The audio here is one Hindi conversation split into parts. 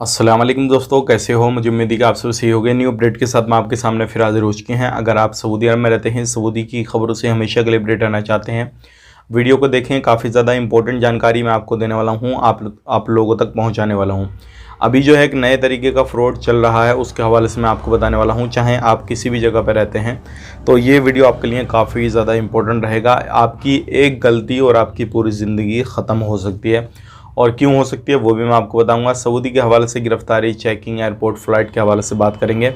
अस्सलाम वालेकुम दोस्तों, कैसे हो। मुझे उम्मीद है कि आप सब सही हो गए। न्यू अपडेट के साथ मैं आपके सामने फिर हाजिर हो चुके हैं। अगर आप सऊदी अरब में रहते हैं, सऊदी की खबरों से हमेशा के लिए अपडेट रहना चाहते हैं, वीडियो को देखें। काफ़ी ज़्यादा इंपॉर्टेंट जानकारी मैं आपको देने वाला हूँ, आप लोगों तक पहुँचाने वाला हूँ। अभी जो है एक नए तरीके का फ्रॉड चल रहा है, उसके हवाले से मैं आपको बताने वाला हूँ। चाहे आप किसी भी जगह पर रहते हैं तो ये वीडियो आपके लिए काफ़ी ज़्यादा इंपॉर्टेंट रहेगा। आपकी एक गलती और आपकी पूरी ज़िंदगी ख़त्म हो सकती है, और क्यों हो सकती है वो भी मैं आपको बताऊंगा। सऊदी के हवाले से गिरफ्तारी, चेकिंग, एयरपोर्ट, फ़्लाइट के हवाले से बात करेंगे।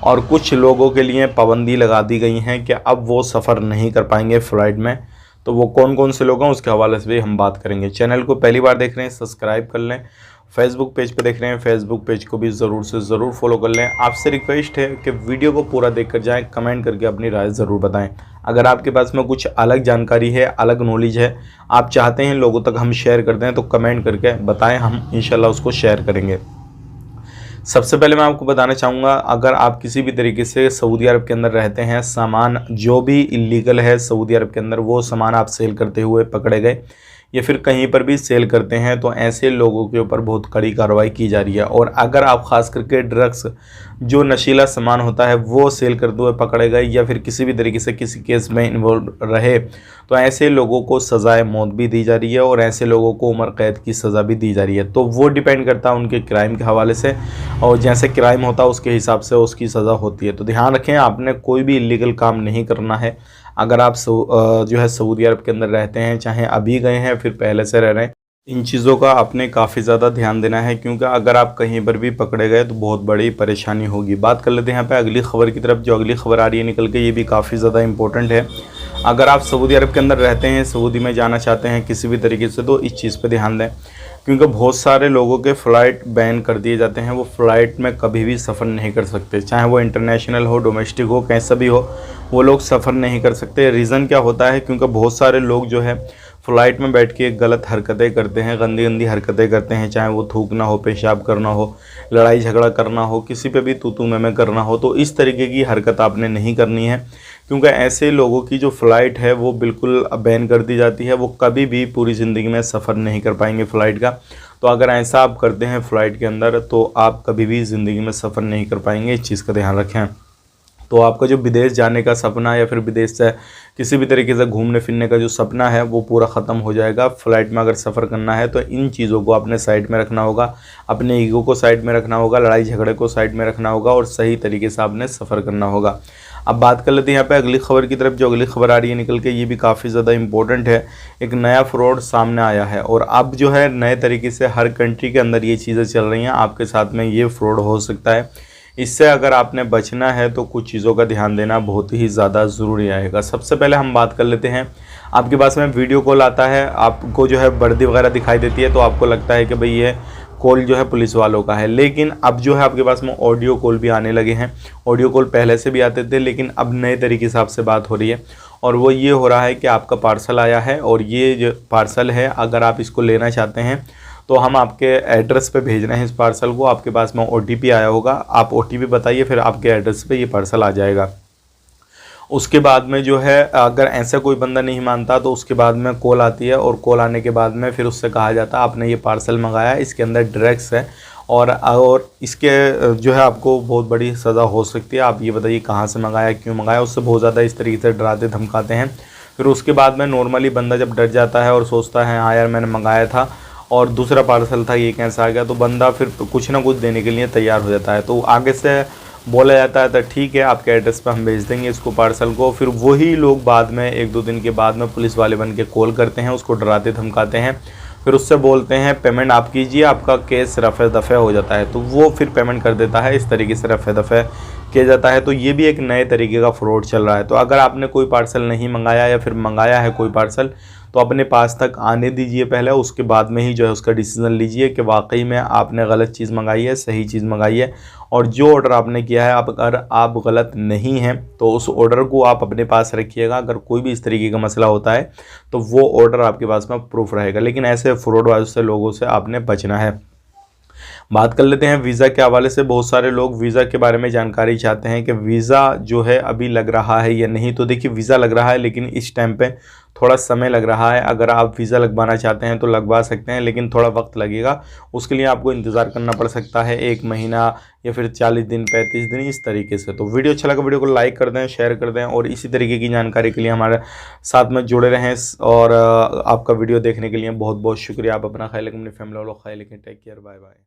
और कुछ लोगों के लिए पाबंदी लगा दी गई हैं कि अब वो सफ़र नहीं कर पाएंगे फ़्लाइट में। तो वो कौन कौन से लोग हैं उसके हवाले से भी हम बात करेंगे। चैनल को पहली बार देख रहे हैं सब्सक्राइब कर लें। फेसबुक पेज पर देख रहे हैं, फेसबुक पेज को भी ज़रूर से ज़रूर फॉलो कर लें। आपसे रिक्वेस्ट है कि वीडियो को पूरा देख कर जाएँ, कमेंट करके अपनी राय ज़रूर बताएं। अगर आपके पास में कुछ अलग जानकारी है, अलग नॉलेज है, आप चाहते हैं लोगों तक हम शेयर कर दें, तो कमेंट करके बताएं, हम इंशाल्लाह उसको शेयर करेंगे। सबसे पहले मैं आपको बताना चाहूँगा, अगर आप किसी भी तरीके से सऊदी अरब के अंदर रहते हैं, सामान जो भी इलीगल है सऊदी अरब के अंदर वो सामान आप सेल करते हुए पकड़े गए या फिर कहीं पर भी सेल करते हैं, तो ऐसे लोगों के ऊपर बहुत कड़ी कार्रवाई की जा रही है। और अगर आप ख़ास करके ड्रग्स, जो नशीला सामान होता है, वो सेल करते हुए पकड़े गए या फिर किसी भी तरीके से किसी केस में इन्वॉल्व रहे, तो ऐसे लोगों को सज़ाए मौत भी दी जा रही है और ऐसे लोगों को उम्र कैद की सज़ा भी दी जा रही है। तो वो डिपेंड करता है उनके क्राइम के हवाले से, और जैसे क्राइम होता है उसके हिसाब से उसकी सज़ा होती है। तो ध्यान रखें, आपने कोई भी इलीगल काम नहीं करना है। अगर आप जो है सऊदी अरब के अंदर रहते हैं, चाहे अभी गए हैं फिर पहले से रह रहे हैं, इन चीज़ों का आपने काफ़ी ज़्यादा ध्यान देना है, क्योंकि अगर आप कहीं पर भी पकड़े गए तो बहुत बड़ी परेशानी होगी। बात कर लेते हैं यहाँ पे अगली खबर की तरफ। जो अगली खबर आ रही है निकल के, ये भी काफ़ी ज़्यादा इंपॉर्टेंट है। अगर आप सऊदी अरब के अंदर रहते हैं, सऊदी में जाना चाहते हैं किसी भी तरीके से, तो इस चीज़ पर ध्यान दें, क्योंकि बहुत सारे लोगों के फ़्लाइट बैन कर दिए जाते हैं। वो फ़्लाइट में कभी भी सफ़र नहीं कर सकते, चाहे वो इंटरनेशनल हो, डोमेस्टिक हो, कैसा भी हो, वो लोग सफ़र नहीं कर सकते। रीज़न क्या होता है, क्योंकि बहुत सारे लोग जो है फ़्लाइट में बैठ के गलत हरकतें करते हैं, गंदी गंदी हरकतें करते हैं, चाहे वो थूकना हो, पेशाब करना हो, लड़ाई झगड़ा करना हो, किसी पे भी तू मैं करना हो। तो इस तरीके की हरकत आपने नहीं करनी है, क्योंकि ऐसे लोगों की जो फ़्लाइट है वो बिल्कुल बैन कर दी जाती है। वो कभी भी पूरी ज़िंदगी में सफ़र नहीं कर पाएंगे फ़्लाइट का। तो अगर ऐसा आप करते हैं फ़्लाइट के अंदर, तो आप कभी भी ज़िंदगी में सफ़र नहीं कर पाएंगे। इस चीज़ का ध्यान रखें। तो आपका जो विदेश जाने का सपना या फिर विदेश से किसी भी तरीके से घूमने फिरने का जो सपना है वो पूरा ख़त्म हो जाएगा। फ़्लाइट में अगर सफ़र करना है तो इन चीज़ों को अपने साइड में रखना होगा, अपने ईगो को साइड में रखना होगा, लड़ाई झगड़े को साइड में रखना होगा, और सही तरीके से आपने सफ़र करना होगा। अब बात कर लेते हैं यहाँ पे अगली खबर की तरफ। जो अगली खबर आ रही है निकल के, ये भी काफ़ी ज़्यादा इंपॉर्टेंट है। एक नया फ्रॉड सामने आया है, और अब जो है नए तरीके से हर कंट्री के अंदर ये चीज़ें चल रही हैं। आपके साथ में ये फ्रॉड हो सकता है। इससे अगर आपने बचना है तो कुछ चीज़ों का ध्यान देना बहुत ही ज़्यादा ज़रूरी आएगा। सबसे पहले हम बात कर लेते हैं, आपके पास में वीडियो कॉल आता है, आपको जो है वर्दी वगैरह दिखाई देती है, तो आपको लगता है कि भाई ये कॉल जो है पुलिस वालों का है। लेकिन अब जो है आपके पास में ऑडियो कॉल भी आने लगे हैं। ऑडियो कॉल पहले से भी आते थे, लेकिन अब नए तरीके से आपसे बात हो रही है, और वो ये हो रहा है कि आपका पार्सल आया है, और ये जो पार्सल है अगर आप इसको लेना चाहते हैं तो हम आपके एड्रेस पे भेज रहे हैं इस पार्सल को। आपके पास में ओटीपी आया होगा, आप ओटीपी बताइए, फिर आपके एड्रेस पे ये पार्सल आ जाएगा। उसके बाद में जो है अगर ऐसा कोई बंदा नहीं मानता तो उसके बाद में कॉल आती है, और कॉल आने के बाद में फिर उससे कहा जाता है आपने ये पार्सल मंगाया, इसके अंदर ड्रग्स है, और इसके जो है आपको बहुत बड़ी सज़ा हो सकती है। आप ये बताइए कहाँ से मंगाया, क्यों मंगाया। उससे बहुत ज़्यादा इस तरीके से डराते धमकाते हैं। फिर उसके बाद में नॉर्मली बंदा जब डर जाता है और सोचता है हाँ यार मैंने मंगाया था और दूसरा पार्सल था, ये कैसा आ गया, तो बंदा फिर कुछ ना कुछ देने के लिए तैयार हो जाता है। तो आगे से बोला जाता है तो ठीक है आपके एड्रेस पर हम भेज देंगे इसको, पार्सल को। फिर वही लोग बाद में 1-2 दिन के बाद में पुलिस वाले बन के कॉल करते हैं, उसको डराते धमकाते हैं, फिर उससे बोलते हैं पेमेंट आप कीजिए, आपका केस रफ़े दफ़े हो जाता है। तो वो फिर पेमेंट कर देता है, इस तरीके से रफ़े दफ़े किया जाता है। तो ये भी एक नए तरीके का फ्रॉड चल रहा है। तो अगर आपने कोई पार्सल नहीं मंगाया या फिर मंगाया है कोई पार्सल, तो अपने पास तक आने दीजिए पहले, उसके बाद में ही जो है उसका डिसीज़न लीजिए कि वाकई में आपने गलत चीज़ मंगाई है, सही चीज़ मंगाई है। और जो ऑर्डर आपने किया है, अगर आप गलत नहीं हैं तो उस ऑर्डर को आप अपने पास रखिएगा। अगर कोई भी इस तरीके का मसला होता है तो वो ऑर्डर आपके पास में प्रूफ रहेगा। लेकिन ऐसे फ्रॉड वाले से लोगों से आपने बचना है। बात कर लेते हैं वीज़ा के हवाले से। बहुत सारे लोग वीज़ा के बारे में जानकारी चाहते हैं कि वीज़ा जो है अभी लग रहा है या नहीं। तो देखिए वीज़ा लग रहा है, लेकिन इस टाइम पे थोड़ा समय लग रहा है। अगर आप वीज़ा लगवाना चाहते हैं तो लगवा सकते हैं, लेकिन थोड़ा वक्त लगेगा। उसके लिए आपको इंतज़ार करना पड़ सकता है 1 महीना या फिर 40 दिन, 35 दिन, इस तरीके से। तो वीडियो अच्छा लगा, वीडियो को लाइक कर दें, शेयर कर दें, और इसी तरीके की जानकारी के लिए हमारे साथ में जुड़े रहें। और आपका वीडियो देखने के लिए बहुत बहुत शुक्रिया। आप अपना ख्याल रखें, अपनी फैमिली वालों का ख्याल रखें। Take care, bye bye.